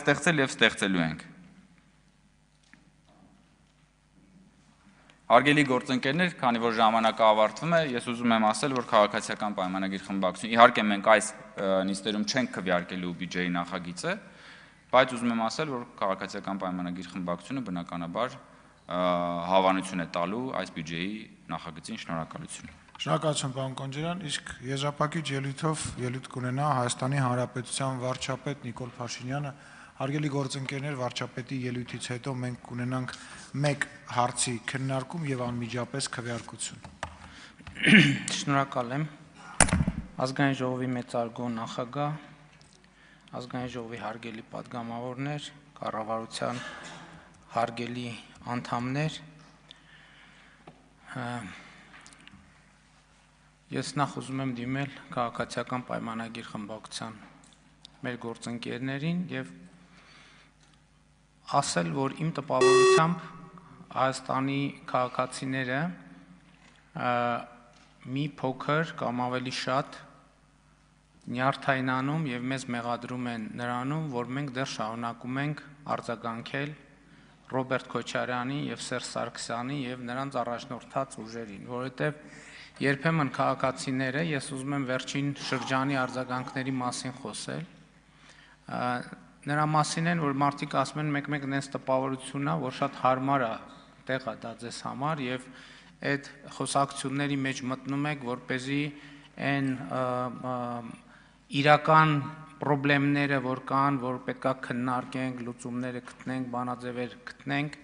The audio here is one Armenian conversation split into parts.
ստեղծել և ստեղծելու ենք։ Հարգելի գործընկերներ, քանի որ ժամանակը ավարտվում է, ես ուզում եմ ասել, որ քաղաքացիական պայմանագիր խմբակցություն, իհարկե մենք այս նիստերում չենք քվեարկելու բյուջեի նախագիծը, բայց ուզում եմ ասել, որ քաղաքացիական պայմանագիր խմբակցությունը բնականաբար հավանություն է տալու այս բյուջեի նախագծին։ Շնորհակալություն։ Շնորհակալություն, պարոն Կոնջարյան, իսկ եզրափակիչ ելույթով ելույթ կունենա Հայաստանի Հանրապետության վարչապետ Նիկոլ Փաշինյանը։ Հարգելի գործընկերներ, վարչապետի ելույթից հետո մենք կունենանք մեկ հարցի քննարկում և անմիջապես քվեարկություն։ Շնորհակալ եմ։ Ազգային ժողովի մեծարգո նախագահ, Ազգային ժողովի հարգելի պատգամավորներ, կառավարության հարգելի անդամներ, ես նախ ուզում եմ դիմել քաղաքացիական պայմանագիր խմբակցության մեր գործընկերներին և ասել, որ իմ տպավորությամբ Հայաստանի քաղաքացիները մի փոքր կամ ավելի շատ նյարդայնանում և մեզ մեղադրում են նրանում, որ մենք դեռ շարունակում ենք արձագանքել Ռոբերտ Քոչարյանի և Սերժ Սարգսյանի և նրանց առաջնորդած ուժերին, որովհետև երբեմն քաղաքացիները, ես ուզում եմ վերջին շրջանի արձագանքների մասին խոսել, նրա մասին են, որ մարդիկ ասում են մեկ-մեկ նենց տպավորություն է, որ շատ հարմար է տեղ է դա ձեզ համար և այդ խոսակցությունների մեջ մտնում եք, որպեսզի այն իրական պրոբլեմները, որ կան, որ պետք է քննարկենք, լուծումները գտնենք, բանաձևեր գտնենք,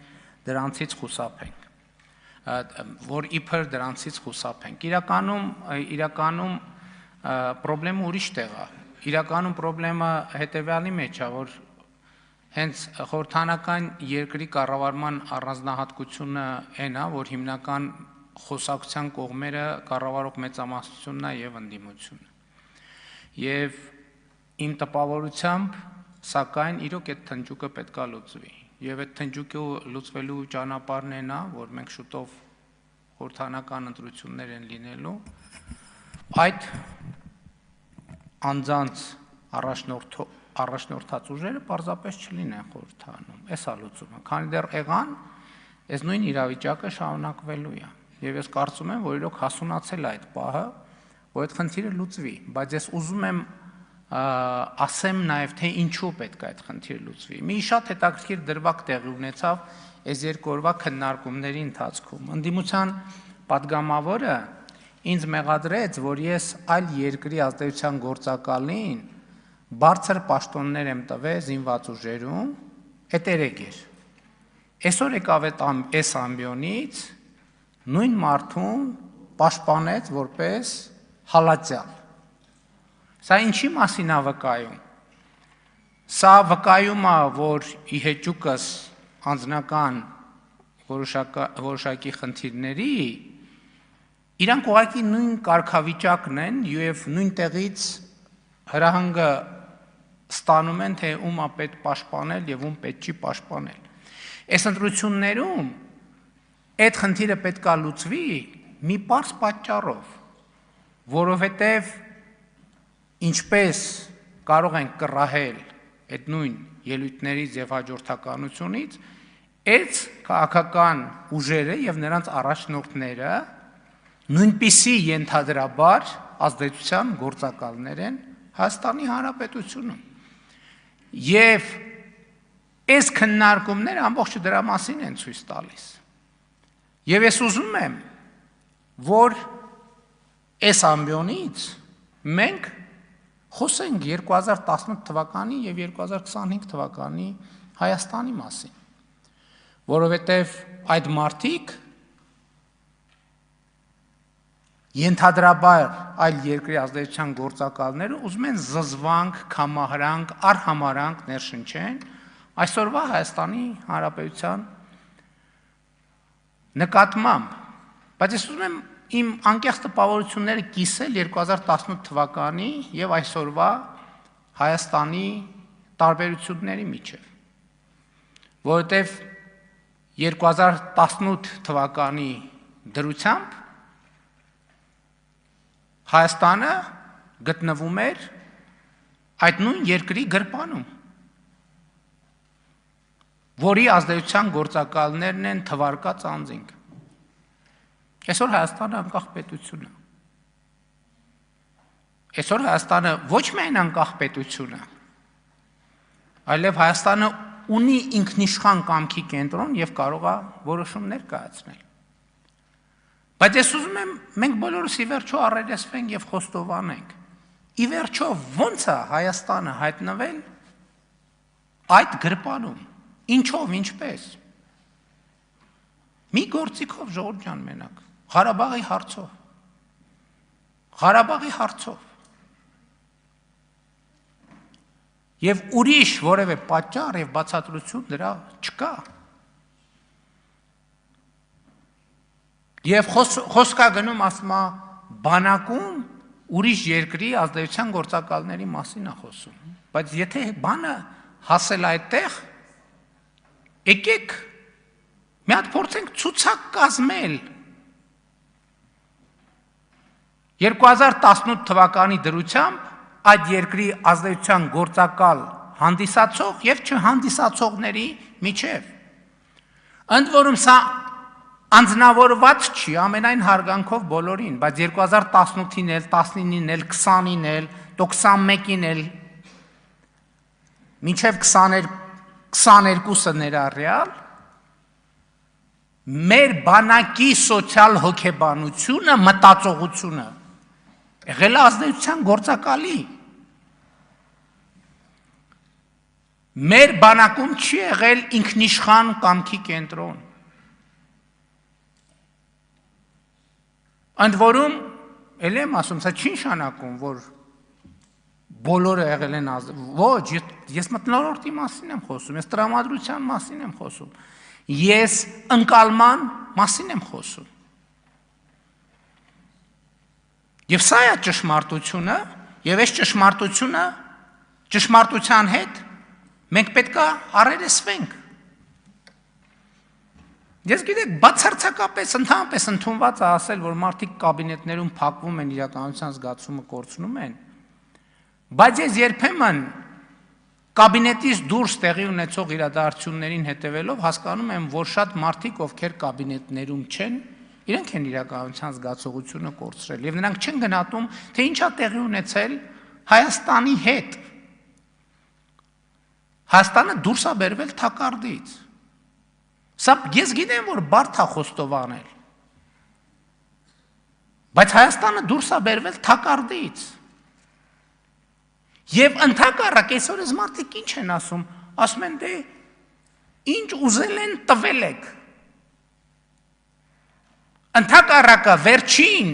դրանցից խուսափենք, որ իբր դրանցից խուսափենք։ Իրականում պրոբլեմը ուրիշ տեղ է։ Իրականում պրոբլեմը հետևյալի մեջ է, որ հենց խորհրդանական երկրի կառավարման առանձնահատկությունը այն է, որ հիմնական խոսակցության կողմերը կառավարող մեծամասնությունն է և ընդդիմությունը։ Եվ իմ տպավորությամբ, սակայն իրոք այդ թնջուկը պետք է լուծվի։ Եվ այդ թնջուկը լուծվելու ճանապարհն այն է, որ մենք շուտով խորհրդանական ընտրություններ են լինելու, այդ անձանց առաջնորդած ուժերը պարզապես չլինեն խորհրդանում, այս է լուծումը, քանի դեռ եղան, այս նույն իրավիճակը շարունակվելու է, և ես կարծում եմ, որ իրոք հասունացել է այդ պահը, որ այդ խնդիրը լուծվի, բայց ես ուզում եմ ասեմ նաև, թե ինչու պետք է այդ խնդիրը լուծվի։ Մի շատ հետաքրքիր դրվագ տեղի ունեցավ այս երկու օրվա քննարկումների ընթացքում։ Ընդդիմության պատգամավորը ինձ մեղադրեց, որ ես այլ երկրի ազդեցության գործակալին բարձր պաշտոններ եմ տվել զինված ուժերում, այդ երեկ էր։ Այսօր եկավ այս ամբիոնից նույն մարդուն պաշտպանեց որպես հալածյալ։ Սա ինչի մասին է վկայում։ Սա վկայում է, որ ի հեճուկս անձնական որոշակի խնդիրների իրանք ուղղակի նույն կարգավիճակն են և նույն տեղից հրահանգը ստանում են, թե ում է պետք պաշտպանել և ում պետք չի պաշտպանել։ Այս ընտրություններում այդ խնդիրը պետք է լուծվի մի պարզ պատճառով, որովհետև ինչպես կարող ենք կռահել այդ նույն ելույթներից և հաջորդականությունից, այդ քաղաքական ուժերը և նրանց առաջնորդները նույնպիսի ենթադրաբար ազդեցության գործակալներ են Հայաստանի Հանրապետությունում։ Եվ այս քննարկումները ամբողջը դրա մասին են ցույց տալիս։ Եվ ես ուզում եմ, որ այս ամբիոնից մենք խոսենք 2018 թվականի և 2025 թվականի Հայաստանի մասին, որովհետև այդ մարդիկ ենթադրաբար այլ երկրի ազդեցության գործակալները ուզում են զզվանք, կամահրանք, արհամարհանք ներշնչեն այսօրվա Հայաստանի Հանրապետության նկատմամբ, բայց ես ուզում եմ իմ անկեղծ տպավորությունները կիսել 2018 թվականի և այսօրվա Հայաստանի տարբերությունների միջև, որովհետև 2018 թվականի դրությամբ Հայաստանը գտնվում էր այդ նույն երկրի գրպանում։ որի ազդեցության գործակալներն են թվարկած անձինք։ Այսօր Հայաստանը անկախ պետություն է։ Այսօր Հայաստանը ոչ միայն անկախ պետություն է, այլև Հայաստանը ունի ինքնիշխան կամքի կենտրոն եւ կարող է որոշումներ կայացնել։ Բայց ես ուզում եմ մենք բոլորս ի վերջո առերեսվենք եւ խոստովանենք։ Ի վերջո ո՞նց է Հայաստանը հայտնվել այդ գրպանում, ինչով, ինչպես։ Մի գործիքով ժողովուրդ ջան մենակ, Ղարաբաղի հարցով։ Եվ ուրիշ որևէ պատճառ եւ բացատրություն դրա չկա։ Եվ խոսքա գնում ասում է բանակում ուրիշ երկրի ազդեցության գործակալների մասին է խոսում։ Բայց եթե բանը հասել այդտեղ, եկեք մի հատ փորձենք ցուցակ կազմել 2018 թվականի դրությամբ այդ երկրի ազդեցության գործակալ հանդիսացող եւ չհանդիսացողների միջև։ Ընդ որում սա անձնավորված չի ամենայն հարգանքով բոլորին, բայց 2018-ին էլ, 19-ին էլ, 20-ին էլ, 21-ին էլ, մինչև 22-ը ներառյալ, մեր բանակի սոցիալ հոգեբանությունը, մտածողությունը եղել է ազդեցության գործակալի։ Մեր բանակում չի եղել ինքնիշխան կամքի կենտրոն։ Ընդ որում, էլ եմ ասում, սա չի նշանակում, որ բոլորը եղել են ոչ, ես մթնոլորտի մասին եմ խոսում, ես տրամադրության մասին եմ խոսում, ես ընկալման մասին եմ խոսում։ Եվ սա է ճշմարտությունը, եւ այս ճշմարտության հետ մենք պետք է առերեսվենք։ Ես գիտեք, բացարձակապես ընդհանրապես ընդունված է ասել, որ մարդիկ կաբինետներում փակվում են, իրականության զգացումը կորցնում են, բայց ես երբեմն կաբինետից դուրս տեղի ունեցող իրադարձություններին հետևելով հասկանում եմ, որ շատ մարդիկ, ովքեր կաբինետներում չեն, իրենք են իրականության զգացողությունը կորցրել եւ նրանք չեն գնահատում, թե ինչ է տեղի ունեցել Հայաստանի հետ։ Հայաստանը դուրս է բերվել թակարդից։ Սա ես գիտեմ, որ բարդ է խոստովանել։ Բայց Հայաստանը դուրս է բերվել թակարդից։ Եվ ընդհակառակ այսօր այս մարդիկ ինչ են ասում, ասում են դե ինչ ուզել են տվել եք։ Ընդհակառակը վերջին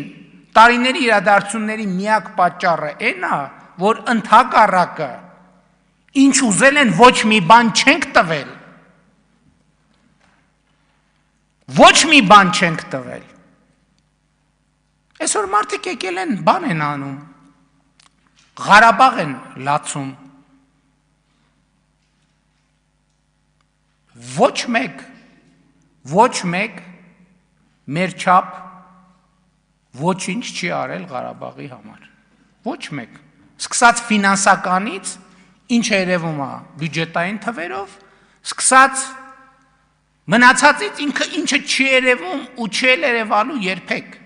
տարիների իրադարձությունների միակ պատճառը այն է, որ ընդհակառակը ինչ ուզել են ոչ մի բան չենք տվել։ Ոչ մի բան չենք տվել։ Այսօր մարդիկ եկել են բան են անում։ Ղարաբաղ են լացում։ Ոչ մեկ մեր չափ ոչինչ չի արել Ղարաբաղի համար։ Ոչ մեկ։ Սկսած ֆինանսականից, ինչ երևում է բյուջետային թվերով, սկսած մնացածից ինչը չի երևում ու չի երևալու երբեք։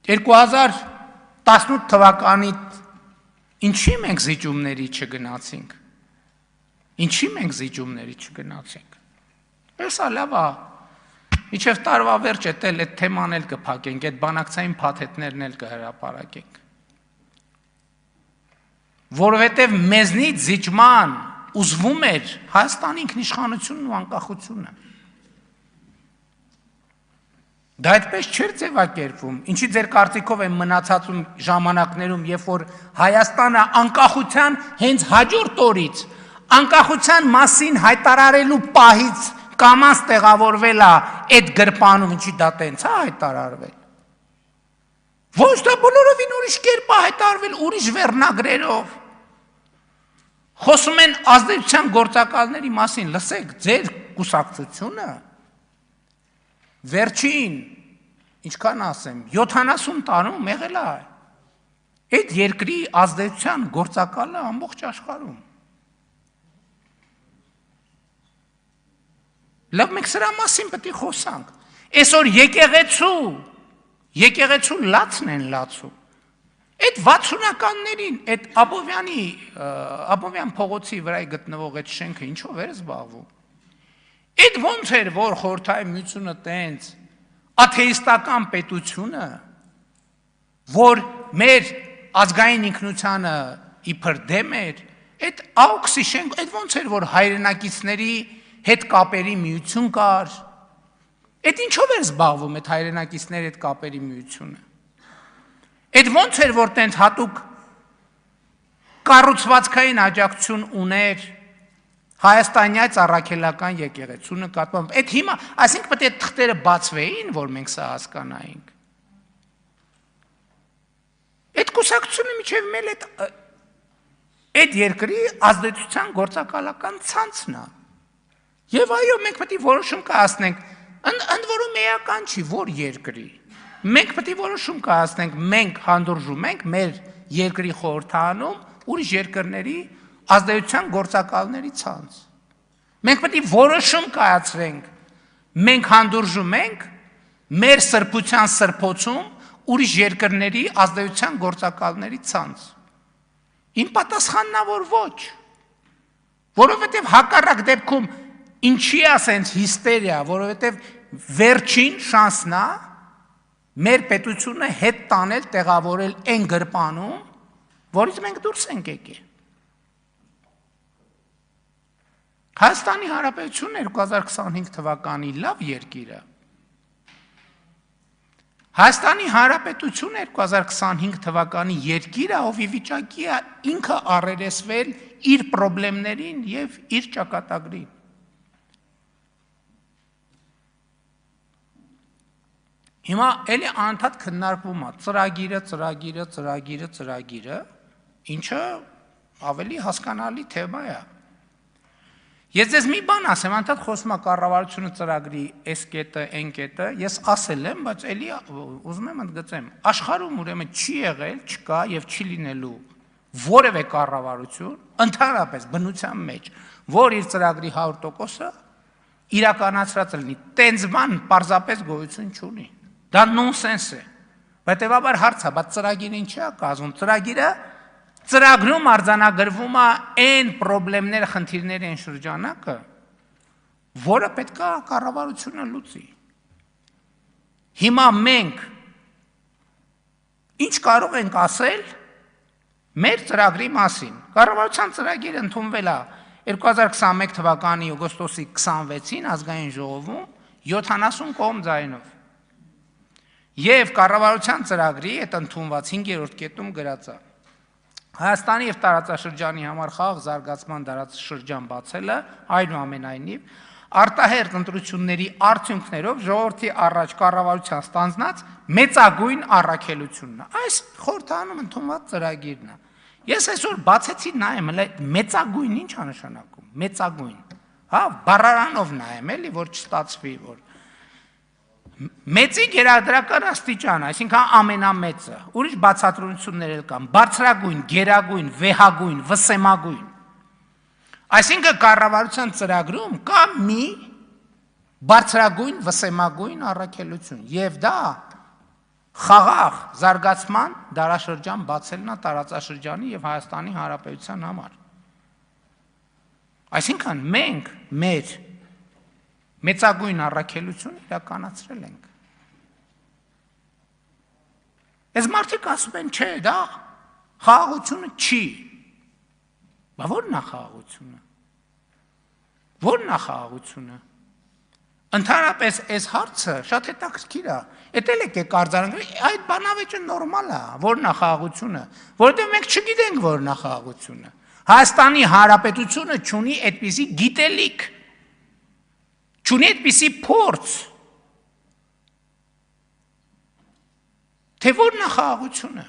(2018) թվականի ինչի մենք զիջումների չգնացինք։ Ինչի մենք զիջումների չգնացինք։ Էսա լավ է։ Մինչև տարվա վերջ այդ թեման էլ կփակենք, այդ բանակցային փաթեթներն էլ կհրապարակենք։ Որովհետև մեզնից զիջման ուզվում էր Հայաստանի ինքնիշխանությունն ու անկախությունը։ Դա այդպես չէր ձևակերպվում, ինչի ձեր կարծիքով են մնացածում ժամանակներում, երբ որ Հայաստանը անկախության հենց հաջորդ օրից, անկախության մասին հայտարարելու պահից կամաց տեղավորվել է այդ գրպանում, ինչի դա տենց է հայտարարվել։ Ոչ դա բոլորովին ուրիշ կերպ է հայտարարվել, ուրիշ վերնագրերով։ Խոսում են ազդեցության գործակալների մասին, լսեք, ձեր կուսակցությունը վերջին, ինչքան ասեմ, 70 տարում եղել է այդ երկրի ազդեցության գործակալը ամբողջ աշխարհում։ Լավ, մենք սրա մասին պետք է խոսանք։ Այսօր եկեղեցու լացն են լացում։ Այդ 60-ականներին, այդ Աբովյան փողոցի վրա գտնվող այդ շենքը ինչով էր զբաղվում։ Այդ ոնց էր, որ Խորհրդային Միությունը տենց աթեիստական պետությունը, որ մեր ազգային ինքնությանը իբր դեմ էր, այդ AUKS-ի շենք, այդ ոնց էր, որ հայրենակիցների հետ կապերի միություն կար։ Այդ ինչով էր զբաղվում այդ հայրենակիցների հետ կապերի միությունը։ Այդ ոնց էր, որ տենց հատուկ կառուցվածքային աջակցություն ուներ հայաստանյաց առաքելական եկեղեցու նկատմամբ։ Այդ հիմա, այսինքն պետք է թղթերը բացվեին, որ մենք սա հասկանայինք։ Այդ կուսակցությունը միջև մել այդ երկրի ազդեցության գործակալական ցանցն է։ Եվ այո, մենք պետք է որոշում կայացնենք, ընդ որում էական չի, որ երկրի։ Մենք պետք է որոշում կայացնենք, մենք հանդուրժում ենք մեր երկրի խորհրդանում ուրիշ երկրների ազդեցության գործակալների ցանց։ Մենք պետք է որոշում կայացրենք, մենք հանդուրժում ենք մեր սրբության սրբոցում ուրիշ երկրների ազդեցության գործակալների ցանց։ Իմ պատասխանն է, որ ոչ։ Որովհետև հակառակ դեպքում ինչի է ասենց հիստերիա, որովհետև վերջին շանսն է մեր պետությունը հետ տանել, տեղավորել այն գրպանում, որից մենք դուրս ենք եկել։ Հայաստանի Հանրապետությունը 2025 թվականի լավ երկիր է։ Հայաստանի Հանրապետությունը 2025 թվականի երկիր է, ով ի վիճակի է ինքը առերեսվել իր խնդիրներին եւ իր ճակատագրին։ Հիմա էլի անդադ քննարկվում է ծրագիրը, ինչը ավելի հասկանալի թեմա է։ Ես ձեզ մի բան ասեմ, անդադ խոսում է կառավարությունը ծրագրի այս կետը, այն կետը, ես ասել եմ, բայց էլի ուզում եմ ընդգծեմ, աշխարհում ուրեմն չի եղել, չկա եւ չի լինելու որևէ կառավարություն, ընդհանրապես բնության մեջ, որ իր ծրագրի 100%-ը իրականացրած լինի, տենց բան պարզապես գոյություն չունի։ Դա նոնսենս է։ Հետևաբար հարց է, բայց ծրագիրը ինչ է կազմում։ Ծրագրում արձանագրվում է այն խնդիրները, խնդիրների այն շրջանակը, որը պետք է կառավարությունը լուծի։ Հիմա մենք ինչ կարող ենք ասել մեր ծրագրի մասին։ Կառավարության ծրագիրը ընդունվել է 2021 թվականի օգոստոսի 26-ին ազգային ժողովում 70 կողմ ձայնով։ Եվ կառավարության ծրագրի այդ ընդունված 5-րդ կետում գրած է. Հայաստանի եւ տարածաշրջանի համար խաղաղ զարգացման դարաշրջան բացելը, այնուամենայնիվ, արտահերթ ընտրությունների արդյունքներով ժողովրդի առաջ կառավարության ստանձնած մեծագույն առաքելությունն է։ Այս խորհրդանում ընդունված ծրագիրն է։ Ես այսօր բացեցի նայեմ, մեծագույն ինչ է նշանակում։ Մեծագույն։ Հա, բառարանով նայեմ, էլի, որ չստացվի, որ մեծի գերադրական աստիճան, այսինքն ամենամեծը, ուրիշ բացատրություններ էլ կան, բարձրագույն, գերագույն, վեհագույն, վսեմագույն։ Այսինքն կառավարության ծրագրում կա մի բարձրագույն, վսեմագույն առաքելություն, եւ դա խաղաղ զարգացման դարաշրջան բացելն է տարածաշրջանի եւ Հայաստանի Հանրապետության համար։ Այսինքն մենք մեր մեծագույն առաքելություն իրականացրել ենք։ Այս մարդիկ ասում են, չէ, դա խաղաղությունը չի։ Բա ո՞րն է խաղաղությունը։ Ո՞րն է խաղաղությունը։ Ընդհանրապես այս հարցը շատ հետաքրքիր է։ Էդ էլ եկեք արձանագրենք, այդ բանավեճը նորմալ է, ո՞րն է խաղաղությունը, որովհետև մենք չգիտենք ո՞րն է խաղաղությունը։ Հայաստանի Հանրապետությունը չունի այդպիսի գիտելիք, չունի այդպիսի փորձ, թե ո՞րն է խաղաղությունը։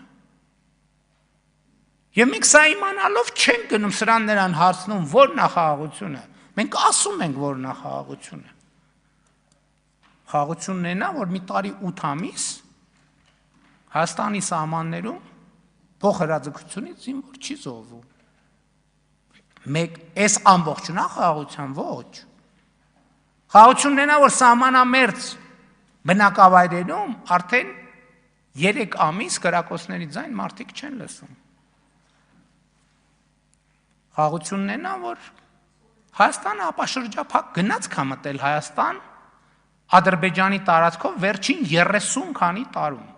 Եվ մենք սա իմանալով չենք գնում սրան նրան հարցնում, ո՞րն է խաղաղությունը։ Մենք ասում ենք, ո՞րն է խաղաղությունը։ Խաղաղությունն է նա, որ մի տարի 8 ամիս Հայաստանի սահմաններում փոխհրաձգությունից զինվոր չի զոհվում։ Մեկ այս ամբողջն է խաղաղության ոչ։ Խաղաղությունն է, որ սահմանամերձ բնակավայրերում արդեն 3 ամիս կրակոցների ձայն մարդիկ չեն լսում։ Խաղաղությունն է, որ Հայաստանը ապաշրջափակ գնաց կամտել Հայաստան Ադրբեջանի տարածքով վերջին 30 քանի տարում։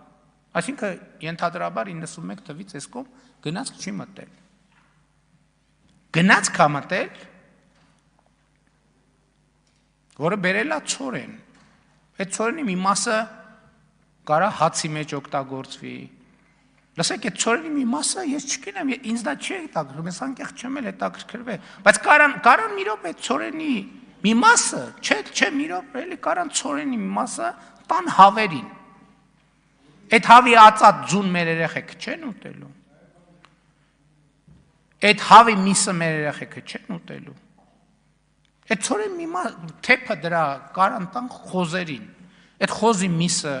Այսինքն ենթադրաբար 91 թվից այս կողմ գնաց չի մտել։ Գնաց կամտել, որը բերել է ծորեն։ Այդ ծորենի մի մասը կարա հացի մեջ օգտագործվի։ Լսեք, այդ ծորենի մի մասը ես չգիտեմ, ինձ դա չի հետաքրքրում, ես անկեղծ չեմ էլ հետաքրքրվել, բայց կարան մի րոպե այդ ծորենի մի մասը, չէ, մի րոպե, էլի կարան ծորենի մի մասը տան հավերին։ Այդ հավի ածած ձուն մեր երեխեք չեն ուտելու։ Այդ հավի միսը մեր երեխեքը չեն ուտելու։ Այդ ծորեն մի թեփը դրա կարան տան խոզերին։ Այդ խոզի միսը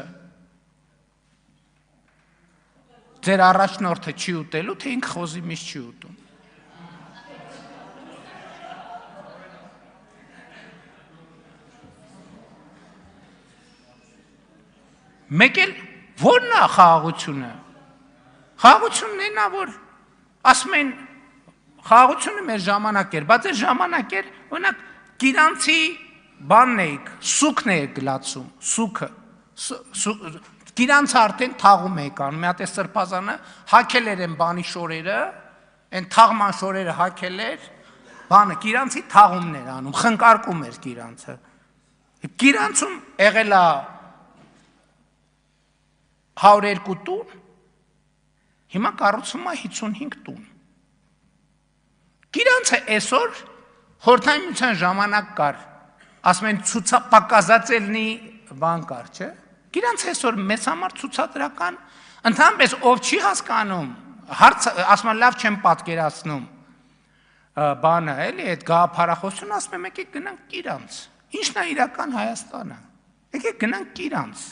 ձեր առաջնորդը չի ուտելու, թե ինքը խոզի միս չի ուտում։ Մեկ էլ ո՞րն է խաղաղությունը։ Խաղաղությունն է նա, որ ասում են խաղաղությունը մեր ժամանակ էր, բայց այդ ժամանակ էր, օրինակ գիրանցի բանն էիք, սուքն էիք գլացում, սուքը, գիրանցը արդեն թաղում էիք անում, մի հատ է սրբազանը հակել էր են բանի շորերը, են թաղման շորերը հակել էր, բանը գիրանցի թաղումն էր անում, խնկարկում էր գիրանցը։ Գիրանցում եղել է 102 տուն, հիմա կառուցվում է 55 տուն։ Գիրանցը այսօր Խորհրդային Միության ժամանակ կար, ասում են ցուցապակազացելնի բան կար, չէ՞։ Գիրանցը այսօր մեծ համար ցուցադրական, ընդհանրապես ով չի հասկանում, ասում են լավ չեմ պատկերացնում, բանը էլի այդ գաղափարախոսությունը, ասում եմ եկեք գնանք Գիրանց։ Ինչն է իրական Հայաստանը։ Եկեք գնանք Գիրանց։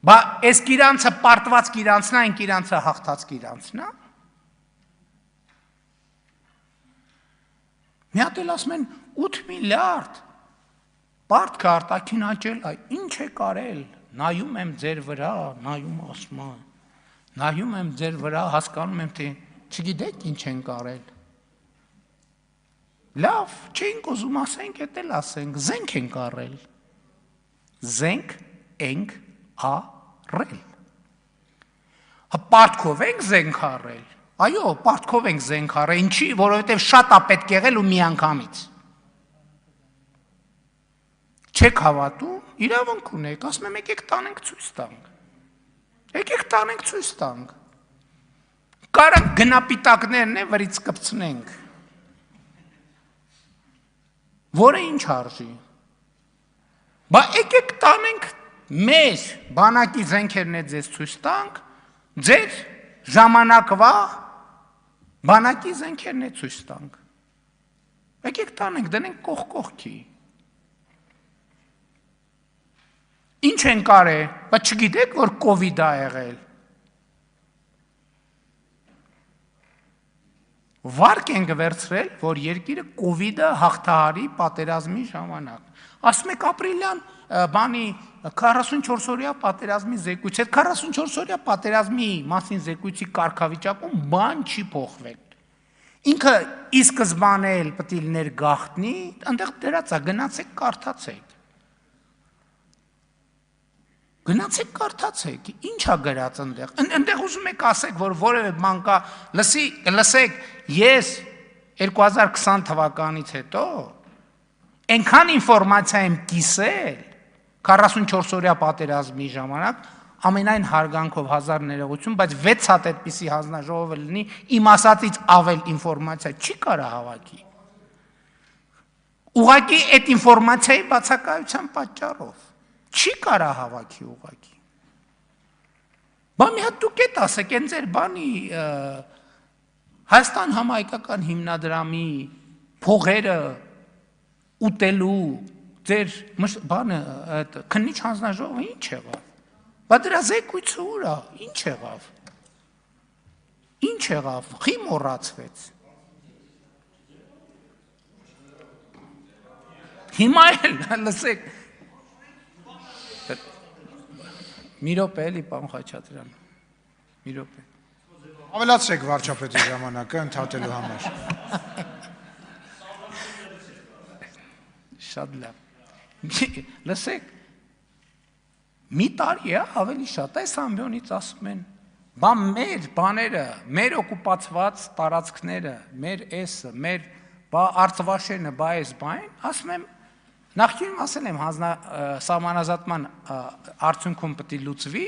Բա այս Գիրանցը պարտված Գիրանցն է, այն Գիրանցը հաղթած Գիրանցն է։ Մի հատ էլ ասում են 8 միլիարդ պարտք արտաքին աճել, ինչ է կարել, նայում եմ ձեր վրա, նայում ասում եմ, նայում եմ ձեր վրա, հասկանում եմ, թե չգիտեք ինչ են կարել։ Լավ, չենք ուզում ասենք, էդ էլ ասենք, զենք են կարել։ Զենք ենք առել։ Պարտքով ենք զենք առել։ Այո, պարտքով ենք զենք առել, ինչի, որովհետև շատ է պետք եղել ու միանգամից։ Չեք հավատում, իրավունք ունեք, ասում եմ եկեք տանենք ցույց տանք։ Եկեք տանենք ցույց տանք։ Կարանք գնապիտակներն է վրից կպցնենք։ Որը ինչ արժի։ Բա եկեք տանենք մեր բանակի զենքերն է ձեզ ցույց տանք, ձեր ժամանակվա բանակի զենքերն է ցույց տանք։ Եկեք տանենք, դնենք կողքի։ Ինչ են կարել, բայց չգիտեք, որ կովիդ է եղել։ Վարկ ենք վերցրել, որ երկիրը կովիդը հաղթահարի պատերազմի ժամանակ։ Ասում եք ապրիլյան բանի 44 օրյա պատերազմի զեկույց, այդ 44 օրյա պատերազմի մասին զեկույցի կարգավիճակում բան չի փոխվել։ Ինքը ի սկզբանե էլ պետք է լիներ գաղտնի, այնտեղ դրած է, գնացեք կարդացեք։ Գնացեք կարդացեք, ինչ է գրած այնտեղ։ Այնտեղ ուզում եք ասեք, որ որևէ բան կա, լսեք, ես 2020 թվականից հետո այնքան ինֆորմացիա եմ կիսել 44 օրյա պատերազմի ժամանակ, ամենայն հարգանքով հազար ներողություն, բայց 6 հատ այդպիսի հանձնաժողովը լինի, իմ ասածից ավել ինֆորմացիա չի կարա հավաքի։ Ուղղակի այդ ինֆորմացիայի բացակայության պատճառով չի կարա հավաքի ուղղակի։ Բա մի հատ դուք եք ասեք, այն ձեր բանի Հայաստան համահայկական հիմնադրամի փողերը ուտելու ձեր բանը քննիչ հանձնաժողովը ինչ եղավ։ Բա դրա զեկույցը ուր է, ինչ եղավ։ Ինչ եղավ, խի մոռացվեց։ Հիմա էլ լսեք։ Մի րոպե էլի, պարոն Խաչատրյան։ Մի րոպե։ Ավելացրեք վարչապետի ժամանակը ընդհատելու համար։ Շատ լավ։ Լսեք, մի տարի է ավելի շատ այս ամբյոնից ասում են, բա մեր բաները, մեր օկուպացված տարածքները, մեր էսը, մեր բա Արցվաշենը, բա այս բան, ասում եմ, նախկինում ասել եմ սահմանազատման արդյունքում պետք է լուծվի,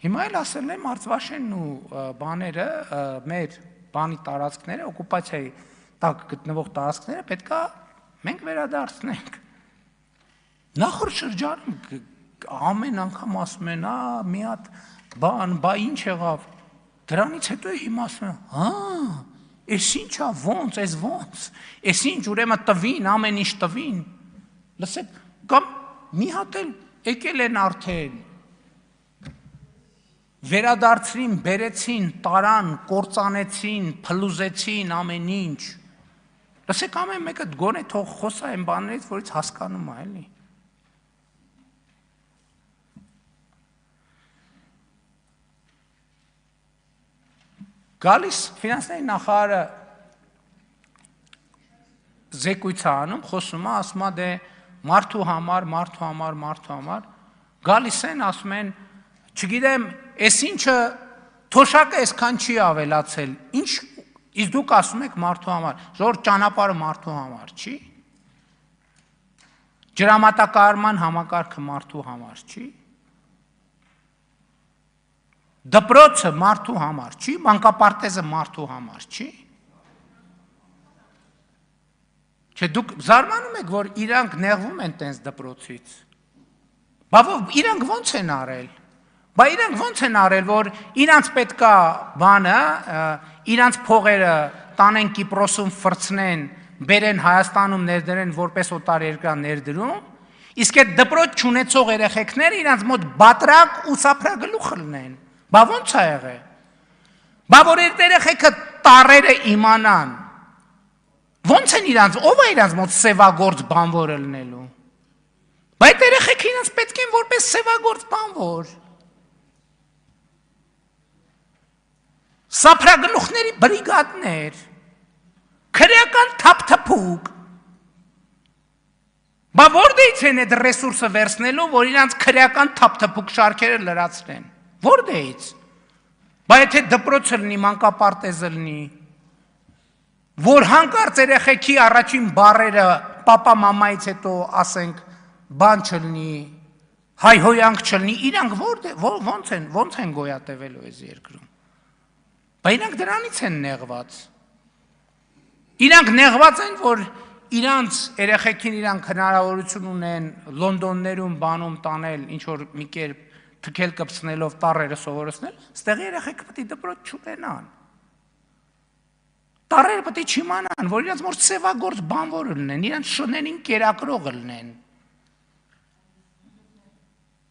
հիմա էլ ասել եմ Արցվաշենն ու բաները, մեր բանի տարածքները, օկուպացիայի տակ գտնվող տարածքները պետք է մենք վերադարձնենք։ Նախորդ շրջանում ամեն անգամ ասում են, մի հատ բան, բա ինչ եղավ, դրանից հետո հիմա ասում են, Էս ինչա, ոնց, էս ոնց, էս ինչ ուրեմն տվին, ամեն ինչ տվին, լսեք, կամ մի հատ էլ եկել են արդեն, վերադարձրին, բերեցին, տարան, կործանեցին, փլուզեցին ամեն ինչ, լսեք ամեն մեկը գոնե թող խոսա այն բաներից, որից հասկանում է, էլի։ Գալիս ֆինանսների նախարարը զեկույց է անում, խոսում է, ասում է դե մարդու համար, գալիս են, ասում են, չգիտեմ, այս ինչը թոշակը այսքան չի ավելացել, ինչ իսկ դուք ասում եք մարդու համար, որ ճանապարհը մարդու համար չի, ջրամատակարարման համակարգը մարդու համար չի, դպրոցը մարդու համար չի, մանկապարտեզը մարդու համար չի։ Չէ, դուք զարմանում եք, որ իրանք նեղվում են տենց դպրոցից։ Բա իրանք ոնց են արել։ Բա իրանք ոնց են արել, որ իրանք պետքա բանը, իրանք փողերը տանեն Կիպրոսում ֆրցնեն, բերեն Հայաստանում ներդրեն որպես օտարերկրյա ներդրում, իսկ այդ դպրոց չունեցող երեխեքները իրանք մոտ բատրակ ու սափրագլուխ լնեն։ Բա ոնց է եղել։ Բա որ երեխեքը տարերը իմանան։ Ոնց են իրանք, ով է իրանք մոտ սևագործ բանվոր լնելու։ Բա այդ երեխեքը իրանք պետք են որպես սևագործ բանվոր։ Սափրագլուխների բրիգադներ, քրեական թափթփուկ։ Բա որտեղից են այդ ռեսուրսը վերցնելու, որ իրանք քրեական թափթփուկ շարքերը լրացնեն։ Որտեղից։ Բա եթե դպրոցը լինի, մանկապարտեզը լինի, որ հանկարծ երեխեքի առաջին բառերը պապա մամայից հետո ասենք բան չլինի, հայհոյանք չլինի, իրանք ոնց են գոյատևելու այս երկրում։ Բա իրանք դրանից են նեղված։ Իրանք նեղված են, որ իրանց երեխեքին իրանք հնարավորություն ունեն Լոնդոններում բանում տանել, ինչ որ մի կերպ թքել կպցնելով տարերը սովորեցնել, ստեղ երեխեքը պետք է դպրոց չունենան։ Տարերը պետք է չիմանան, որ իրանց մոտ սևագործ բանվոր լինեն, իրանց շներին կերակրող լինեն։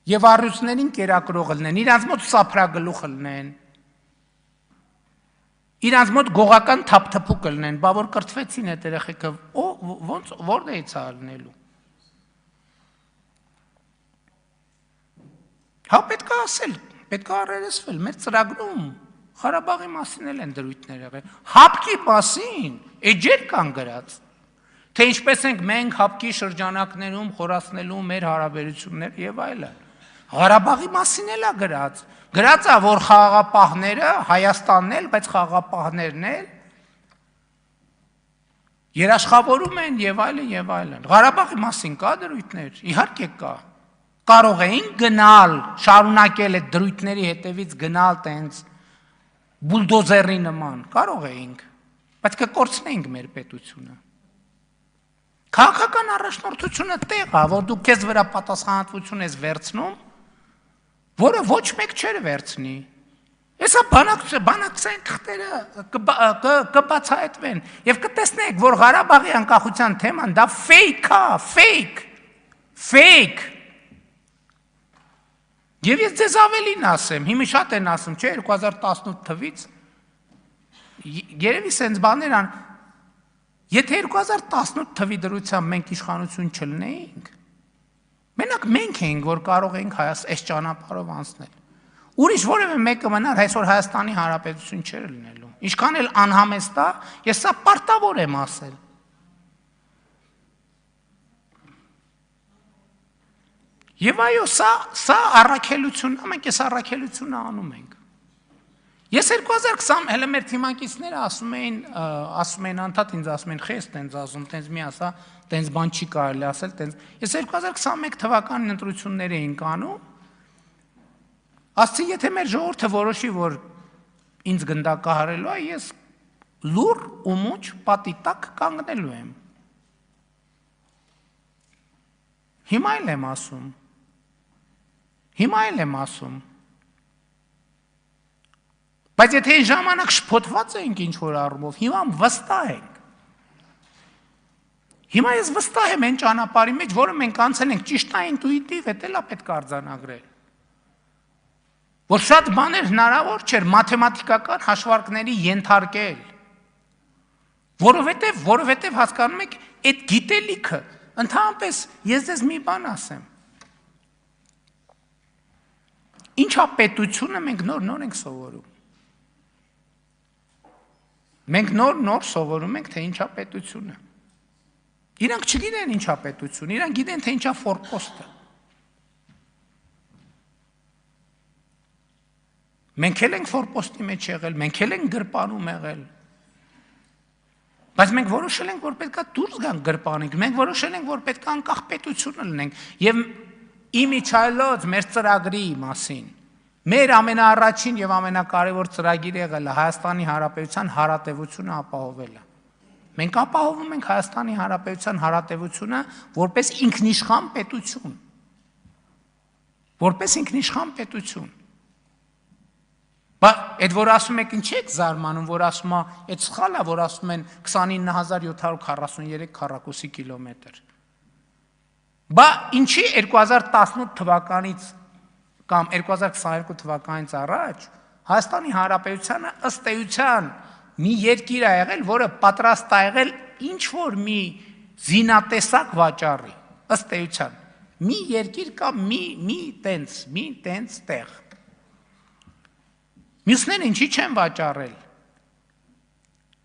Եվ առյուծներին կերակրող լինեն, իրանց մոտ սափրագլուխ լինեն։ Իրանց մոտ գողական թափթփուկ լինեն, բա որ կրթվեցին այդ երեխեքը, ոնց որտեղից է լինելու։ Հա պետք է ասել, պետք է առերեսվել, մեր ծրագրում Ղարաբաղի մասին էլ են դրույթներ եղել, հապկի մասին էջեր կան գրած, թե ինչպես ենք մենք հապկի շրջանակներում խորացնելու մեր հարաբերություններ եւ այլն։ Ղարաբաղի մասին էլ է գրած է, որ խաղաղապահները Հայաստանն էլ, բայց խաղաղապահներն էլ երաշխավորում են եւ այլն։ Ղարաբաղի մասին կա դրույթներ, իհարկե կա։ Կարող էին գնալ, շարունակել այդ դրույթների հետևից գնալ տենց բուլդոզերի նման, կարող էինք, բայց կկորցնենք մեր պետությունը։ Քաղաքական առաջնորդությունը տեղ է, որ դու քեզ վրա պատասխանատվություն ես վերցնում, որը ոչ մեկ չէր վերցնի։ Հեսա բանակցային թղթերը կբացահայտվեն եւ կտեսնեք, որ Ղարաբաղի անկախության թեման դա ֆեյք է, ֆեյք։ Եվ ես ձեզ ավելին ասեմ, հիմա շատ են ասում, չէ, 2018 թվից երևի սենց բաներ ան, եթե 2018 թվի դրությամբ մենք իշխանություն չլինեինք, մենակ մենք էինք, որ կարող էինք այս ճանապարհով անցնել։ Ուրիշ որևէ մեկը մնար այսօր Հայաստանի Հանրապետություն չէր լինելու։ Ինչքան էլ անհամեստ է, ես սա պարտավոր եմ ասել։ Եվ այո, սա առաքելությունն է, մենք այս առաքելությունը անում ենք։ Ես 2020 հələ մեր թիմակիցները ասում էին անդադ ինձ ասում են, խես տենց ասում, տենց մի ասա, տենց բան չի կարելի ասել, տենց։ Ես 2021 թվականին ընտրություններ էինք անում, ասացի, եթե մեր ժողովուրդը որոշի, որ ինձ գնդակահարելու է, ես լուր ու մուչ պատի տակ կանգնելու եմ։ Հիմա էլ եմ ասում։ Բայց եթե այն ժամանակ շփոթված էինք ինչ-որ առումով, հիմա վստահ ենք։ Հիմա ես վստահ եմ այն ճանապարհի մեջ, որը մենք անցել ենք, ճիշտ է ինտուիտիվ, դա էլ է պետք արձանագրել։ Որ շատ բաներ հնարավոր չէր մաթեմատիկական հաշվարկների ենթարկել։ Որովհետև հասկանում եք, այդ գիտելիքը, ընդհանրապես ես ձեզ մի բան ասեմ։ Ինչա պետությունը մենք նոր ենք սովորում։ Մենք նոր սովորում ենք, թե ինչա պետությունը։ Իրանք չգիտեն ինչա պետություն, իրանք գիտեն, թե ինչա ֆորպոստը։ Մենք էլ ենք ֆորպոստի մեջ եղել, մենք էլ ենք գրպանում եղել։ Բայց մենք որոշել ենք, որ պետքա դուրս գանք գրպանից, մենք որոշել ենք, որ պետքա անկախ պետությունը լինենք, եւ իմիջայլոց մեր ծրագրի մասին։ Մեր ամենաառաջին եւ ամենակարևոր ծրագիրը եղել է Հայաստանի Հանրապետության հարատեվությունը ապահովելը։ Մենք ապահովում ենք Հայաստանի Հանրապետության հարատեվությունը որպես ինքնիշխան պետություն։ Որպես ինքնիշխան պետություն։ Բայց այդ որ ասում եք ինչ եք զարմանում, որ ասում է, այդ սխալ է, որ ասում են 29743 քառակուսի կիլոմետր։ Բա ինչի 2018 թվականից կամ 2022 թվականից առաջ Հայաստանի Հանրապետությանը ըստ էության մի երկիր է եղել, որը պատրաստ է եղել ինչ որ մի զինատեսակ վաճառի, ըստ էության մի երկիր կամ մի տենց տեղ։ Մյուսները ինչի չեն վաճառել։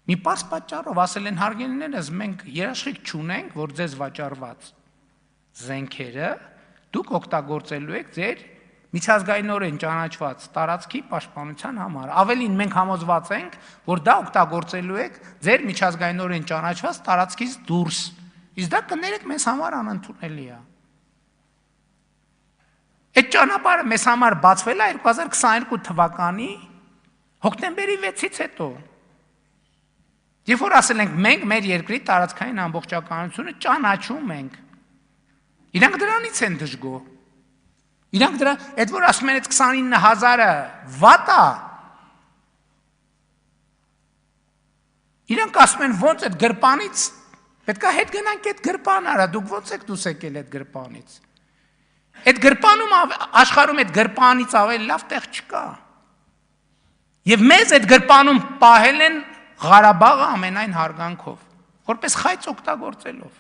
Մի պարզ պատճառով ասել են հարգելիներս, մենք երաշխիք չունենք, որ ձեզ վաճառված զենքերը դուք օգտագործելու եք ձեր միջազգայինորեն ճանաչված տարածքի պաշտպանության համար։ Ավելին մենք համոզված ենք, որ դա օգտագործելու եք ձեր միջազգայինորեն ճանաչված տարածքից դուրս։ Իսկ դա կներեք մեզ համար անընդունելի է։ Այդ ճանապարհը մեզ համար բացվել է 2022 թվականի հոկտեմբերի 6-ից հետո։ Երբ որ ասել ենք մենք մեր երկրի տարածքային ամբողջականությունը ճանաչում ենք։ Իրանք դրանից են դժգոհ։ Իրանք դրա, այդ որ ասում են այդ 29000-ը վատ է։ Իրանք ասում են ոնց այդ գրպանից պետքա հետ գնանք այդ գրպան արա, դուք ոնց եք դուս եկել այդ գրպանից։ Այդ գրպանում աշխարհում այդ գրպանից ավելի լավ տեղ չկա։ Եվ մեզ այդ գրպանում պահել են Ղարաբաղը ամենայն հարգանքով, որպես խայծ օգտագործելով։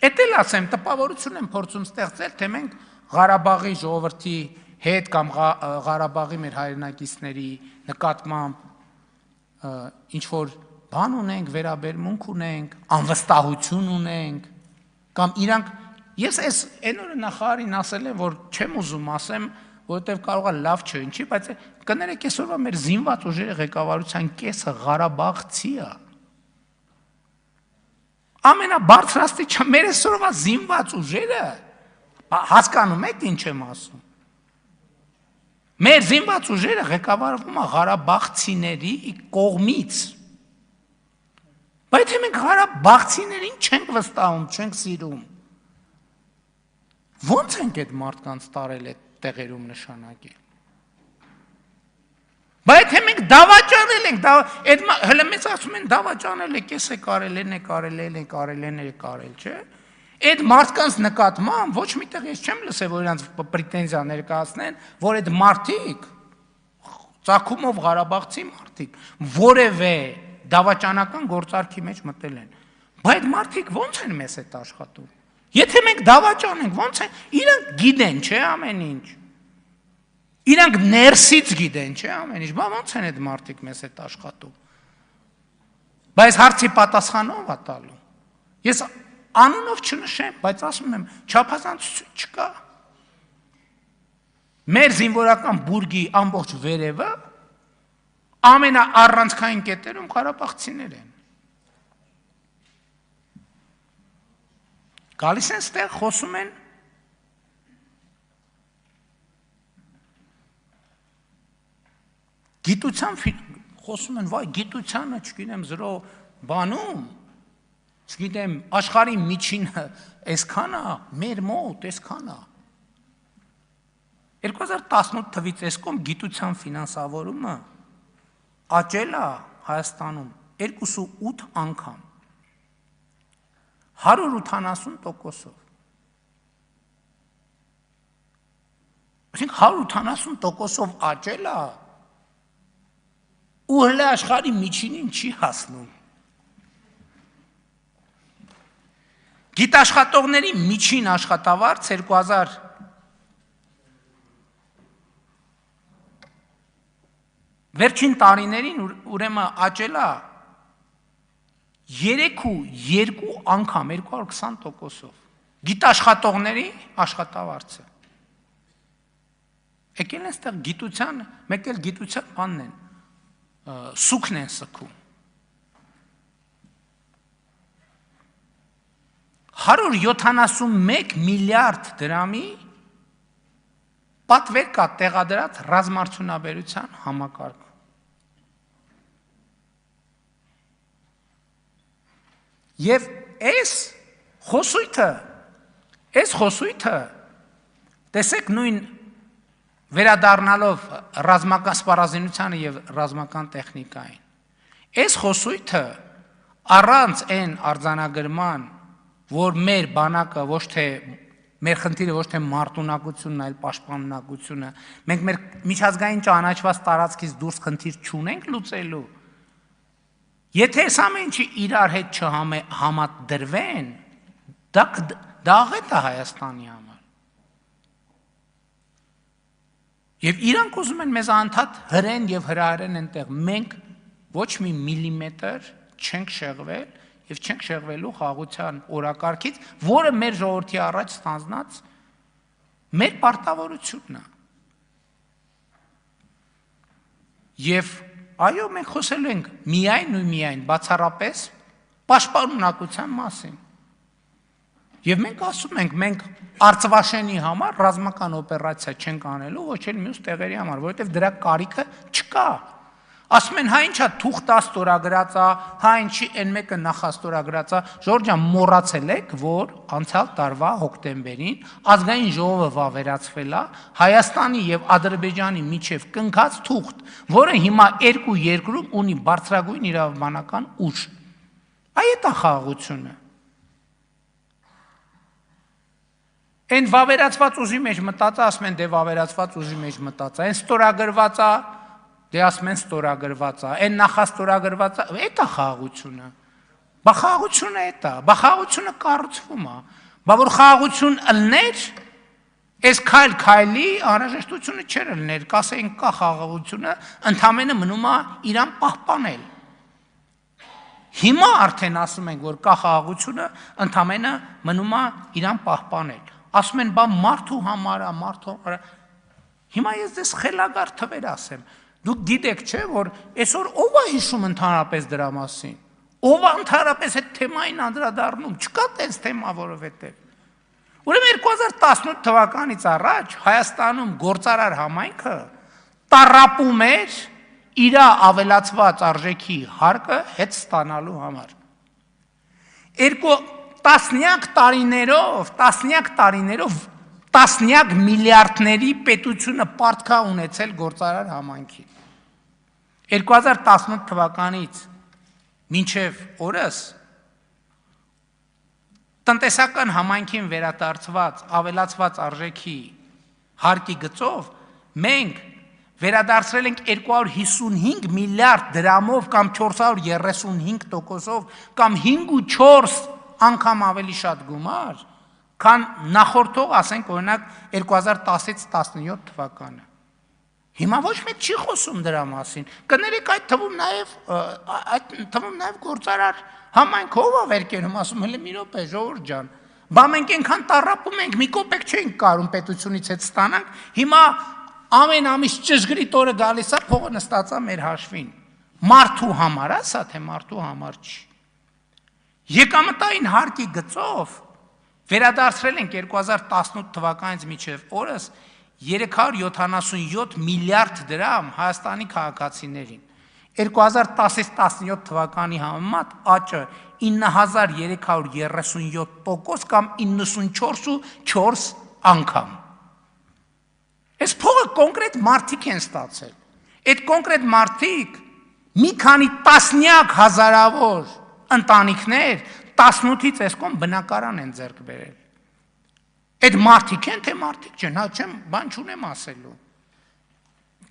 Էդ էլ ասեմ, տպավորություն եմ փորձում ստեղծել, թե մենք Ղարաբաղի ժողովրդի հետ կամ Ղարաբաղի մեր հայրենակիցների նկատմամբ ինչ որ բան ունենք, վերաբերմունք ունենք, անվստահություն ունենք, կամ իրանք ես այս այն օրը նախարարին ասել եմ, որ չեմ ուզում ասեմ, որովհետև կարող է լավ չէ, ինչի, բայց կներեք այսօրվա մեր զինված ուժերի ղեկավարության կեսը Ղարաբաղցի է։ Ամենաբարձրաստիճան մեր այսօրվա զինված ուժերը հասկանում եք ինչ եմ ասում։ Մեր զինված ուժերը ղեկավարվում է Ղարաբաղցիների կողմից։ Բայց մենք Ղարաբաղցիներին չենք վստահում, չենք սիրում։ Ոնց ենք այդ մարդկանց տարել այդ տեղերում նշանակել։ Բայց մենք դավաճանել ենք, այդ հələ մեզ ասում են դավաճանել եք, էս է կարել, են է կարել, չէ։ Այդ մարդկանց նկատմամբ ոչ միտեղ ես չեմ լսել, որ իրանց պրետենզիա ներկայացնեն, որ այդ մարդիկ Ծագումով Ղարաբաղցի մարդիկ որևէ դավաճանական գործարքի մեջ մտել են։ Բայց մարդիկ ո՞նց են մեզ հետ աշխատում։ Եթե մենք դավաճան ենք, ո՞նց են։ Իրանք գիտեն, չէ՞ ամեն ինչ։ Իրանք ներսից գիտեն, չէ՞ ամեն ինչ։ Բա ո՞նց են այդ մարդիկ մեզ հետ աշխատում։ Բայց հարցի պատասխանը ով է տալու։ Ես անունով չնշեմ, բայց ասում եմ, չափազանցություն չկա։ Մեր զինվորական բուրգի ամբողջ վերևը ամենաառանցքային կետերում ղարաբաղցիներ են։ Գալիս են ստեղ, խոսում են գիտության, խոսում են, վայ, գիտությանը, չգիտեմ, զրո բանում, չգիտեմ, աշխարհի միջինը այսքան է, մեր մոտ այսքան է։ 2018 թվից էսկոմ գիտության ֆինանսավորումը աճել է Հայաստանում 2.8 անգամ 180%-ով։ Այսինքն 180%-ով աճել է ու հələ աշխարհի միջինին չի հասնում։ Գիտաշխատողների միջին աշխատավարձ 2000 Վերջին տարիներին ուրեմն աճել է 3.2 անգամ 220%-ով։ Գիտաշխատողների աշխատավարձը։ Եկել են ստեղ գիտության, մեկ էլ գիտության բանն են, սուքն են սգում։ 171 միլիարդ դրամի պատվեր կա տեղադրած ռազմարդյունաբերության համակարգ։ Եվ այս խոսույթը, տեսեք նույն վերադառնալով ռազմական սպառազինությանը եւ ռազմական տեխնիկային, այս խոսույթը առանց այն արձանագրման, որ մեր բանակը ոչ թե մեր խնդիրը ոչ թե մարտունակությունն, այլ պաշտպանունակությունը, մենք մեր միջազգային ճանաչված տարածքից դուրս խնդիր չունենք լուծելու։ Եթե այս ամեն ինչը իրար հետ չհամադրվեն, դա աղետ է Հայաստանի համար։ Եվ իրանք ուզում են մեզ անդադ հրեն եւ հրահրեն այնտեղ, մենք ոչ մի միլիմետր չենք շեղվել եւ չենք շեղվելու խաղաղության օրակարգից, որը մեր ժողովրդի առաջ ստանձնած մեր պարտավորությունն է։ Եվ այո, մենք խոսելու ենք միայն բացառապես պաշտպանունակության մասին։ Եվ մենք ասում ենք, մենք Արցվաշենի համար ռազմական օպերացիա չենք անելու, ոչ էլ մյուս տեղերի համար, որովհետև դրա կարիքը չկա։ Ասում են, հա ինչա թուղթա ստորագրած է, հա ինչի այն մեկը նախաստորագրած է, Ժորժ ջան, մոռացել եք, որ անցյալ տարվա հոկտեմբերին ազգային ժողովը վավերացվել է Հայաստանի եւ Ադրբեջանի միջև կնքած թուղթ, որը հիմա երկու երկրում ունի բարձրագույն իրավաբանական ուժ։ Այդ է խաղաղությունը։ Այն վավերացված ուժի մեջ մտածա, ասում են, դե վավերացված ուժի մեջ մտածա, այն ստորագրված է, դե ասում են ստորագրված է, այն նախաստորագրված է, այդ է խաղաղությունը։ Բա խաղաղությունը այդ է, բա խաղաղությունը կառուցվում է, բա որ խաղաղություն ըլներ, այս քայլի անհրաժեշտությունը չէր ըլներ, կասեին կա խաղաղությունը, ընդամենը մնում է իրան պահպանել։ Հիմա արդեն ասում ենք, որ կա խաղաղությունը, ընդամենը մնում է իրան պահպանել։ Ասում են, բա մարդու համար է, մարդու համար է։ Հիմա ես դες խելագար թվեր ասեմ։ Դուք գիտեք, չէ, որ այսօր ով է հիշում ընդհանրապես դրա մասին։ Ով է ընդհանրապես այդ թեմային անդրադառնում, չկա տես թեմա որովհետև։ Ուրեմն 2018 թվականից առաջ Հայաստանում գործարար համայնքը տառապում էր իր ավելացված արժեքի հարկը հետ ստանալու համար։ Տասնյակ տարիներով տասնյակ միլիարդների պետությունը պարտքա ունեցել գործարար համայնքի։ 2018 թվականից մինչև օրս տնտեսական համայնքին վերադարձված ավելացված արժեքի հարկի գծով մենք վերադարձրել ենք 255 միլիարդ դրամով կամ 435%-ով կամ 5.4 անգամ ավելի շատ գումար, քան նախորդող, ասենք օրինակ 2010-ից 17 թվականը։ Հիմա ոչ մեկ չի խոսում դրա մասին։ Կներեք այդ թվում նաև գործարար համայնքով ավերկենում ասում հələ մի րոպե ժողովուրդ ջան։ Բա մենք այնքան տառապում ենք, մի կոպեկ չենք կարում պետությունից հետ ստանանք, հիմա ամեն ամիս ճշգրիտ օրը գալիս է, փողը նստած է մեր հաշվին։ Մարդու համար է սա, թե մարդու համար չի։ Եկամտային հարկի գծով վերադարձրել ենք 2018 թվականից մինչև օրս 377 միլիարդ դրամ Հայաստանի քաղաքացիներին։ 2010-ից 17 թվականի համեմատ աճը 9337% կամ 94.4 անգամ։ Այս փողը կոնկրետ մարդիկ են ստացել։ Այդ կոնկրետ մարդիկ մի քանի տասնյակ հազարավոր ընտանիքներ 18-ից այսքան բնակարան են ձեռք բերել։ Այդ մարդիկ են, թե մարդիկ չեն, հա չեմ, բան չունեմ ասելու։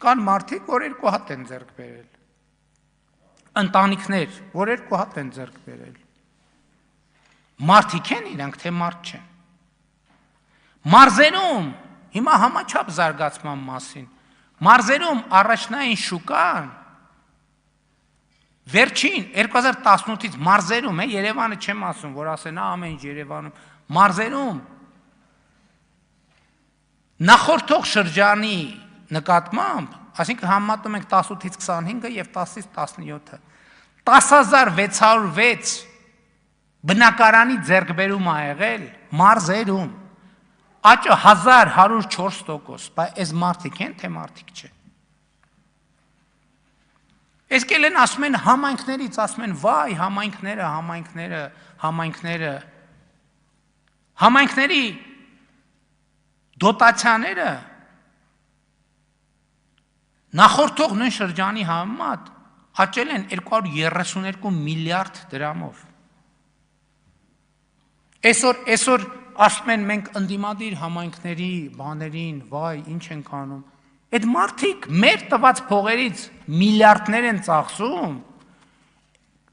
Կան մարդիկ, որ 2 հատ են ձեռք բերել։ Ընտանիքներ, որ 2 հատ են ձեռք բերել։ Մարդիկ են իրանք, թե մարդ չեն։ Մարզերում, հիմա համաչափ զարգացման մասին, մարզերում առաջնային շուկան, վերջին 2018-ից մարզերում, Երևանը չեմ ասում, որ ասեն ամեն ինչ Երևանում, մարզերում նախորդող շրջանի նկատմամբ, այսինքն համեմատում ենք 18-ից 25-ը եւ 10-ից 17-ը, 10606 բնակարանի ձեռքբերում ա եղել մարզերում, աճը 1104%, բայց այս մարդիկ են, թե մարդիկ չեն։ Այս կելեն ասում են համայնքներից, ասում են վայ համայնքների դոտացիաները նախորդող նույն շրջանի համեմատ աճել են 232 միլիարդ դրամով։ Այսօր ասում են մենք ընդդիմադիր համայնքների բաներին, վայ, ինչ ենք անում։ Այդ մարդիկ մեր տված փողերից միլիարդներ են ծախսում,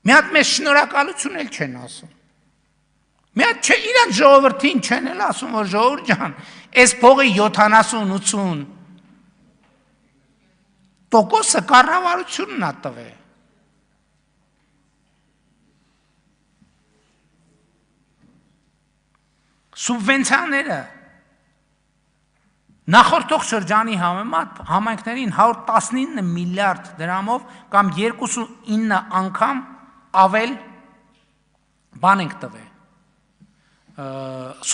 մի հատ մեզ շնորհակալություն էլ չեն ասում։ Մի հատ չէ, իրանք ժողովրդին չեն էլ ասում, որ ժողովուրդ ջան, այս փողի 70-80%-ը կառավարությունն ա տվել։ Սուբվենցիաները նախորդող շրջանի համեմատ համայնքներին 119 միլիարդ դրամով կամ 29 անգամ ավել բան ենք տվել,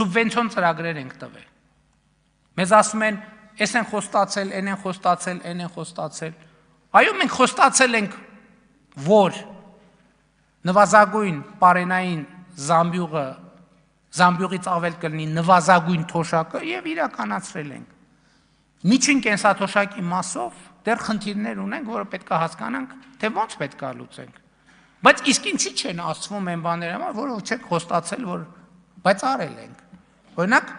սուբվենցիոն ծրագրեր ենք տվել։ Մեզ ասում են, այս են խոստացել, այն են խոստացել, այն են խոստացել։ Այո, մենք խոստացել ենք, որ նվազագույն պարենային Զամբյուղից ավել կլինի նվազագույն թոշակը եւ իրականացրել ենք։ Միջին կենսաթոշակի մասով դեռ խնդիրներ ունենք, որը պետք է հասկանանք, թե ոնց պետք է լուծենք։ Բայց իսկ ինչի չեն ասվում այն բաները, որը չեք խոստացել, որ բայց արել ենք։ Օրինակ,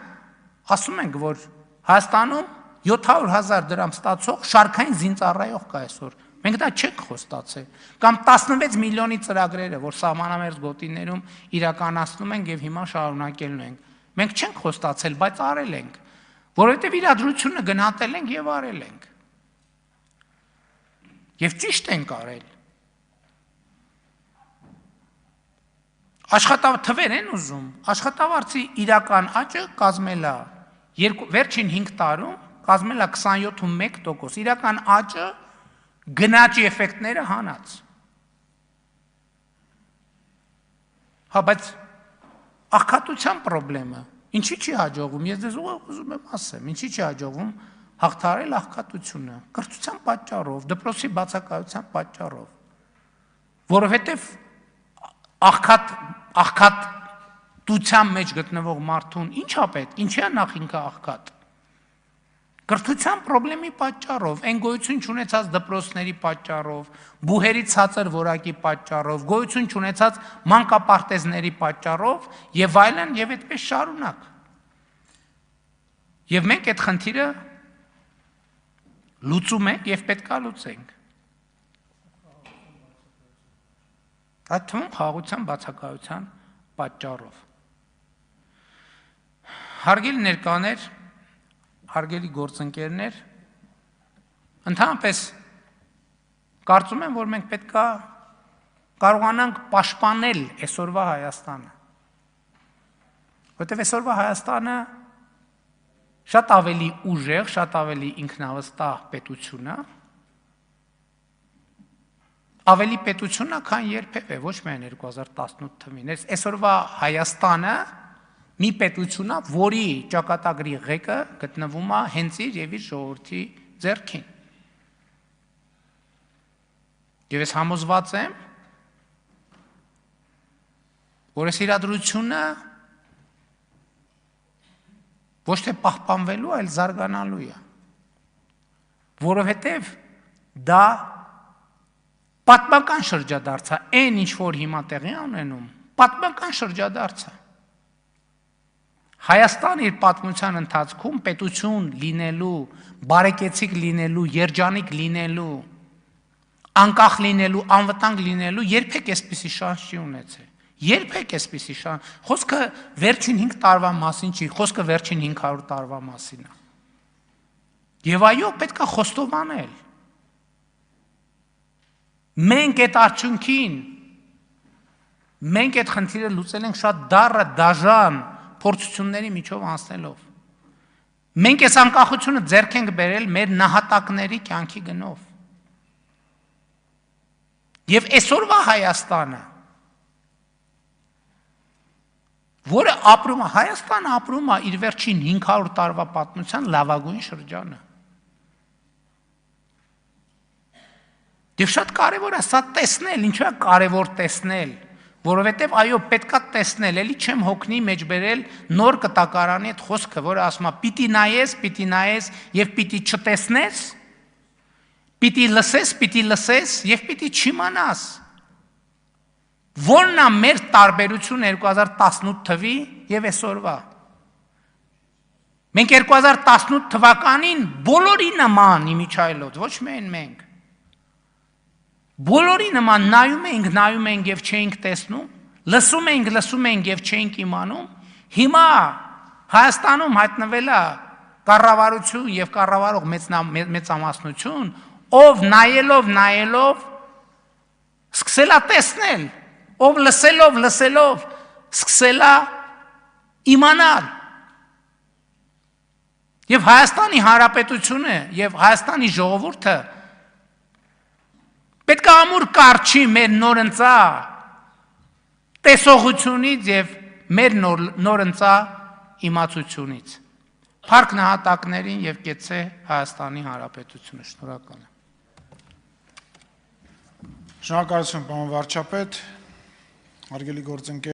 ասում ենք, որ Հայաստանում 700,000 դրամ ստացող շարքային զինծառայող կա այսօր։ Մենք դա չենք խոստացել։ Կամ 16 միլիոնի ծրագրերը, որ սահմանամերձ գոտիներում իրականացնում ենք եւ հիմա շարունակելու ենք։ Մենք չենք խոստացել, բայց արել ենք, որովհետեւ իրադրությունը գնահատել ենք եւ արել ենք։ Եվ ճիշտ ենք արել։ Աշխատավարձեր են ուզում, աշխատավարձի իրական աճը կազմել է վերջին 5 տարում կազմել է 27.1%, իրական աճը գնաճի էֆեկտները հանած։ Հա, բայց աղքատության խնդրը ինչի չի հաջողվում, ես դες ուզում եմ ասեմ, ինչի չի հաջողվում հաղթահարել աղքատությունը, կրթության պատճառով, դպրոցի բացակայության պատճառով, որովհետև աղքատության մեջ գտնվող մարդուն ինչա պետք, ինչի է նախ ինքը աղքատ։ Կրթության խնդրի պատճառով, այն գոյություն չունեցած դպրոցների պատճառով, բուհերի ցածր որակի պատճառով, գոյություն չունեցած մանկապարտեզների պատճառով եւ այլն եւ այդպես շարունակ։ Եվ մենք այդ խնդիրը Լուծում ենք եւ պետքա լուծենք։ Այդ թվում խաղաղության բացակայության պատճառով։ Հարգելի ներկաներ, հարգելի գործընկերներ, ընդհանրապես կարծում եմ, որ մենք պետքա կարողանանք պաշտպանել այսօրվա Հայաստանը։ Որտեղ այսօրվա Հայաստանը շատ ավելի ուժեղ, շատ ավելի ինքնավստահ պետություն է, ավելի պետություն է, քան երբևէ, ոչ միայն 2018 թվին։ Այսօրվա Հայաստանը մի պետություն է, որի ճակատագրի ղեկը գտնվում է հենց իր եւ իր ժողովրդի ձեռքին։ Եվ ես համոզված եմ, որ այս իրադրությունը ոչ թե պահպանվելու, այլ զարգանալու է, որովհետև դա պատմական շրջադարձ է, այն ինչ որ հիմա տեղի ունենում, պատմական շրջադարձ է։ Հայաստան իր պատմության ընթացքում պետություն լինելու, բարեկեցիկ լինելու, երջանիկ լինելու, անկախ լինելու, անվտանգ լինելու երբեք այսպիսի շանս չի ունեցել։ Երբեք այսպիսի շանս, խոսքը վերջին 5 տարվա մասին չի, խոսքը վերջին 500 տարվա մասին է։ Եվ այո, պետք է խոստովանել։ Մենք այդ արդյունքին, մենք այդ խնդիրը լուծել ենք շատ դառը, դաժան փորձությունների միջով անցնելով։ Մենք այս անկախությունը ձեռք ենք բերել մեր նահատակների կյանքի գնով։ Եվ այսօրվա Հայաստանը, որը ապրում է, Հայաստանը ապրում է իր վերջին 500 տարվա պատմության լավագույն շրջանը։ Եվ շատ կարևոր է սա տեսնել, ինչու է կարևոր տեսնել, որովհետև այո, պետքա տեսնել, էլի չեմ հոգնի մեջ բերել նոր կտակարանի այդ խոսքը, որը ասում է պիտի նայես եւ պիտի չտեսնես, պիտի լսես եւ պիտի չիմանաս։ Որն է մեր տարբերությունը 2018 թվի եւ այսօրվա։ Մենք 2018 թվականին բոլորի նման իմիջայլոց, ոչ միայն մենք։ Բոլորի նման նայում ենք եւ չէինք տեսնում, լսում ենք եւ չէինք իմանում։ Հիմա Հայաստանում հայտնվել է կառավարություն եւ կառավարող մեծամասնություն, ով նայելով սկսել է տեսնել, ով լսելով սկսել է իմանալ։ Եվ Հայաստանի Հանրապետությունը եւ Հայաստանի ժողովուրդը պետք է ամուր կարճի մեր նորընծա տեսողությունից եւ մեր նորընծա իմացությունից։ Փառք նահատակներին եւ կեցե Հայաստանի Հանրապետությունը։ Շնորհակալ եմ։ Շնորհակալություն, պարոն վարչապետ, հարգելի գործընկեր